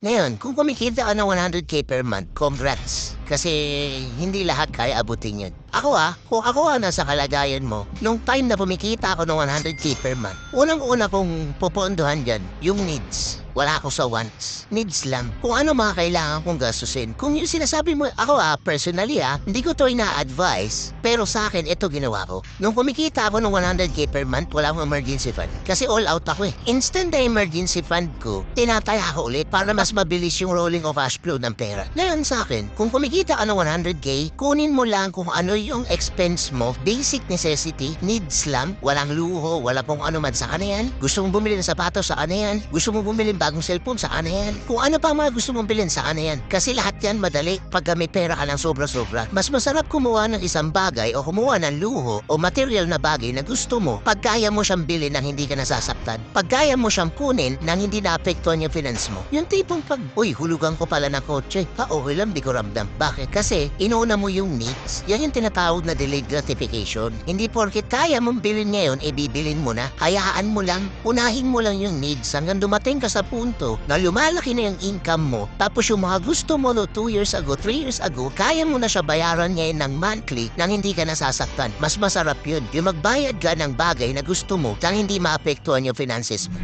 Ngayon, kung kumikita ka ng 100K per month, congrats. Kasi hindi lahat kaya abutin yun. Kung ako nasa kalagayan mo, nung time na pumikita ako ng 100K per month, unang-una kong pupondohan dyan, yung needs. Wala ako sa wants. Needs lang. Kung ano mga kailangan kong gastusin. Kung yung sinasabi mo, personally hindi ko to ina-advise. Pero sa akin, ito ginawa ko. Nung kumikita ako ng 100K per month, wala akong emergency fund. Kasi all out ako eh. Instant na emergency fund ko, tinataya ko ulit para mas mabilis yung rolling of cash flow ng pera. Ngayon sa akin, kung kumikita ka ng 100K, kunin mo lang kung ano yung expense mo, basic necessity, needs lang, walang luho, wala pong ano man sa kanayan. Gusto mong bumili ng sapatos sa kanayan, gusto mong bumili ng bagong cellphone sa kanayan. Kung ano pa mga gusto mong bilhin sa kanayan. Kasi lahat yan madali pag may pera ka ng sobra-sobra. Mas masarap kumuha ng isang bagay o kumuha ng luho o material na bagay na gusto mo pag kaya mo siyang bilhin nang hindi ka nasasaktan. Pag kaya mo siyang kunin nang hindi naapektuhan yung finance mo. Yung tipong pag, hulugan ko pala ng kotse. Okay lang, di ko ramdam. Bakit? Kasi inuuna mo yung needs. Yan yung tinatawag na delayed gratification. Hindi porket kaya mong bilhin ngayon, bibilin mo na. Hayaan mo lang, unahin mo lang yung needs hanggang dumating ka sa punto na lumalaki na yung income mo. Tapos yung mga gusto mo no 2 years ago, 3 years ago, kaya mo na siya bayaran ngayon ng monthly nang hindi ka nasasaktan. Mas masarap yun. Yung magbayad ka ng bagay na gusto mo nang hindi maapektuhan yung finances mo.